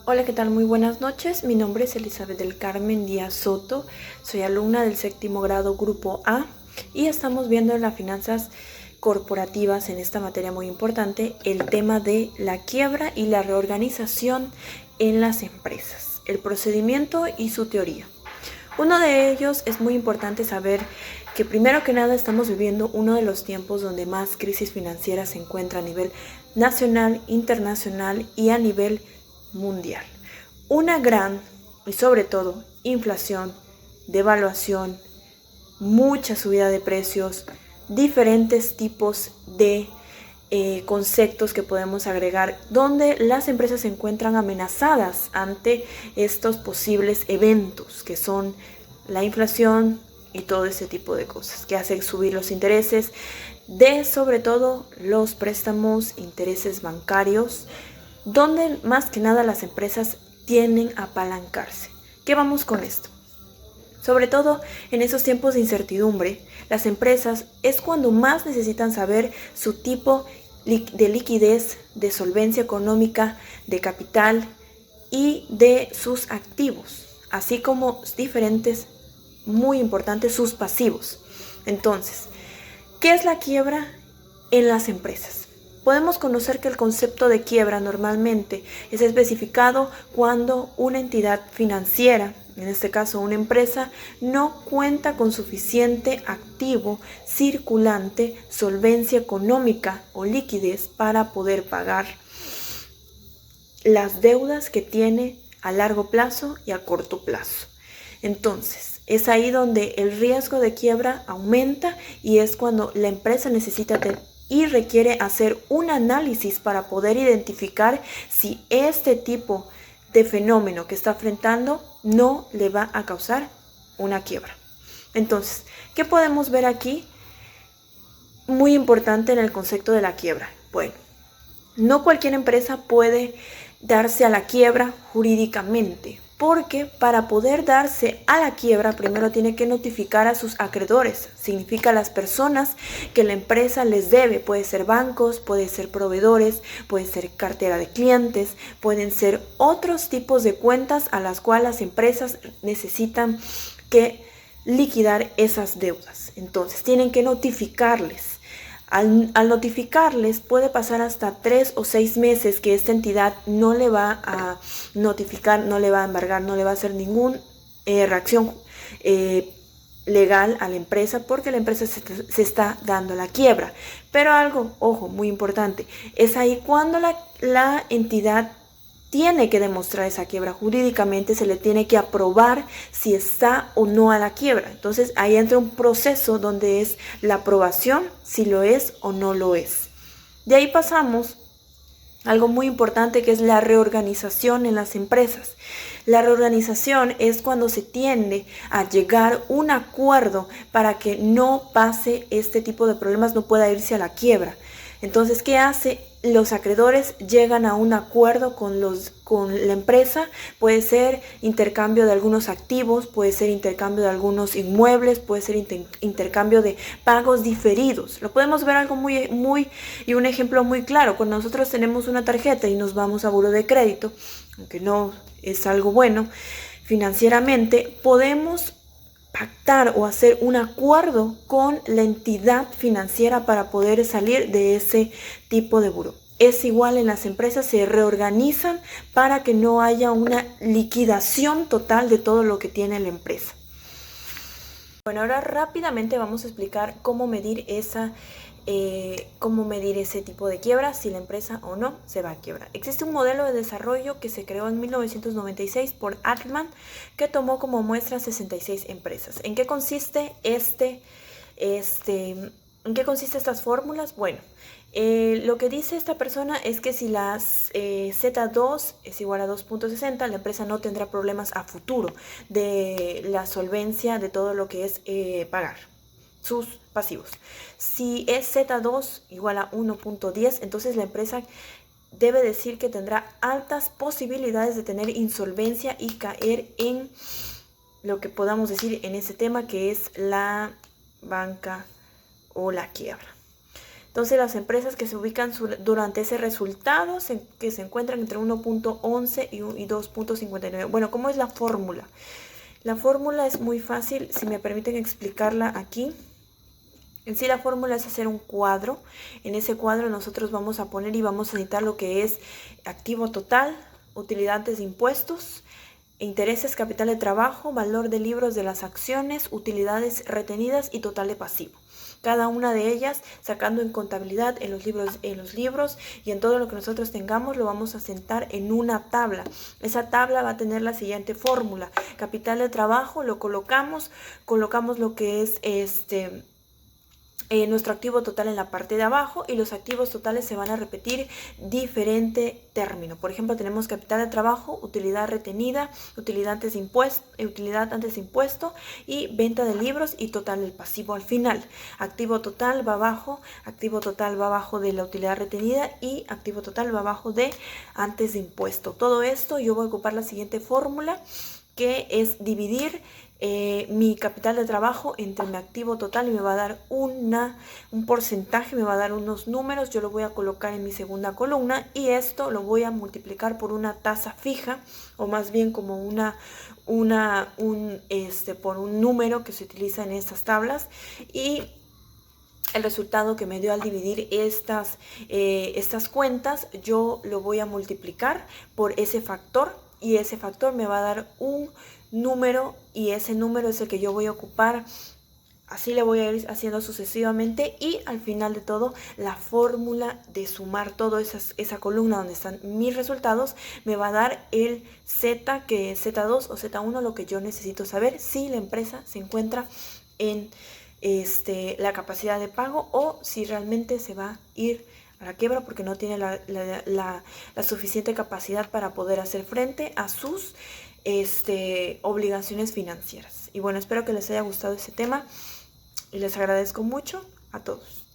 Hola, ¿qué tal? Muy buenas noches. Mi nombre es Elizabeth del Carmen Díaz Soto. Soy alumna del séptimo grado Grupo A y estamos viendo en las finanzas corporativas, en esta materia muy importante, el tema de la quiebra y la reorganización en las empresas, el procedimiento y su teoría. Uno de ellos es muy importante saber que primero que nada estamos viviendo uno de los tiempos donde más crisis financiera se encuentra a nivel nacional, internacional y a nivel mundial. Una gran y sobre todo inflación, devaluación, mucha subida de precios, diferentes tipos de conceptos que podemos agregar donde las empresas se encuentran amenazadas ante estos posibles eventos que son la inflación y todo ese tipo de cosas que hacen subir los intereses de sobre todo los préstamos, intereses bancarios, donde más que nada las empresas tienden a apalancarse. ¿Qué vamos con esto? Sobre todo en esos tiempos de incertidumbre, las empresas es cuando más necesitan saber su tipo de liquidez, de solvencia económica, de capital y de sus activos, así como diferentes, muy importantes, sus pasivos. Entonces, ¿qué es la quiebra en las empresas? Podemos conocer que el concepto de quiebra normalmente es especificado cuando una entidad financiera, en este caso una empresa, no cuenta con suficiente activo circulante, solvencia económica o liquidez para poder pagar las deudas que tiene a largo plazo y a corto plazo. Entonces, es ahí donde el riesgo de quiebra aumenta y es cuando la empresa necesita y requiere hacer un análisis para poder identificar si este tipo de fenómeno que está enfrentando no le va a causar una quiebra. Entonces, ¿qué podemos ver aquí? Muy importante en el concepto de la quiebra. Bueno, no cualquier empresa puede darse a la quiebra jurídicamente, porque para poder darse a la quiebra primero tiene que notificar a sus acreedores, significa las personas que la empresa les debe, puede ser bancos, puede ser proveedores, puede ser cartera de clientes, pueden ser otros tipos de cuentas a las cuales las empresas necesitan que liquidar esas deudas. Entonces tienen que notificarles. Al notificarles puede pasar hasta 3 o 6 meses que esta entidad no le va a notificar, no le va a embargar, no le va a hacer ninguna reacción legal a la empresa porque la empresa se está dando la quiebra. Pero algo, ojo, muy importante, es ahí cuando la entidad tiene que demostrar esa quiebra jurídicamente, se le tiene que aprobar si está o no a la quiebra. Entonces ahí entra un proceso donde es la aprobación, si lo es o no lo es. De ahí pasamos a algo muy importante que es la reorganización en las empresas. La reorganización es cuando se tiende a llegar a un acuerdo para que no pase este tipo de problemas, no pueda irse a la quiebra. Entonces, ¿qué hace? Los acreedores llegan a un acuerdo con la empresa, puede ser intercambio de algunos activos, puede ser intercambio de algunos inmuebles, puede ser intercambio de pagos diferidos. Lo podemos ver algo y un ejemplo muy claro, cuando nosotros tenemos una tarjeta y nos vamos a buró de crédito, aunque no es algo bueno financieramente, podemos pactar o hacer un acuerdo con la entidad financiera para poder salir de ese tipo de buró. Es igual en las empresas, se reorganizan para que no haya una liquidación total de todo lo que tiene la empresa. Bueno, ahora rápidamente vamos a explicar cómo medir ese tipo de quiebra, si la empresa o no se va a quiebra. Existe un modelo de desarrollo que se creó en 1996 por Altman que tomó como muestra 66 empresas. ¿En qué consiste ¿En qué consiste estas fórmulas? Bueno, lo que dice esta persona es que si las Z2 es igual a 2.60, la empresa no tendrá problemas a futuro de la solvencia de todo lo que es pagar sus pasivos. Si es Z2 igual a 1.10, entonces la empresa debe decir que tendrá altas posibilidades de tener insolvencia y caer en lo que podamos decir en ese tema que es la banca o la quiebra. Entonces las empresas que se ubican durante ese resultado, que se encuentran entre 1.11 y 2.59. Bueno, ¿cómo es la fórmula? La fórmula es muy fácil, si me permiten explicarla aquí. En sí la fórmula es hacer un cuadro. En ese cuadro nosotros vamos a poner y vamos a necesitar lo que es activo total, utilidad antes de impuestos, intereses, capital de trabajo, valor de libros de las acciones, utilidades retenidas y total de pasivo. Cada una de ellas sacando en contabilidad en los libros y en todo lo que nosotros tengamos lo vamos a sentar en una tabla. Esa tabla va a tener la siguiente fórmula. Capital de trabajo lo colocamos lo que es nuestro activo total en la parte de abajo, y los activos totales se van a repetir diferente término. Por ejemplo, tenemos capital de trabajo, utilidad retenida, utilidad antes de impuesto y venta de libros y total del pasivo al final. Activo total va abajo de la utilidad retenida y activo total va abajo de antes de impuesto. Todo esto yo voy a ocupar la siguiente fórmula, que es dividir mi capital de trabajo entre mi activo total, y me va a dar un porcentaje, me va a dar unos números. Yo lo voy a colocar en mi segunda columna y esto lo voy a multiplicar por una tasa fija, o más bien como por un número que se utiliza en estas tablas, y el resultado que me dio al dividir estas cuentas yo lo voy a multiplicar por ese factor, y ese factor me va a dar un número, y ese número es el que yo voy a ocupar. Así le voy a ir haciendo sucesivamente, y al final de todo la fórmula de sumar todo esa columna donde están mis resultados me va a dar el Z, que es Z2 o Z1, lo que yo necesito saber si la empresa se encuentra en la capacidad de pago, o si realmente se va a ir a la quiebra porque no tiene la suficiente capacidad para poder hacer frente a sus obligaciones financieras. Y bueno, espero que les haya gustado ese tema y les agradezco mucho a todos.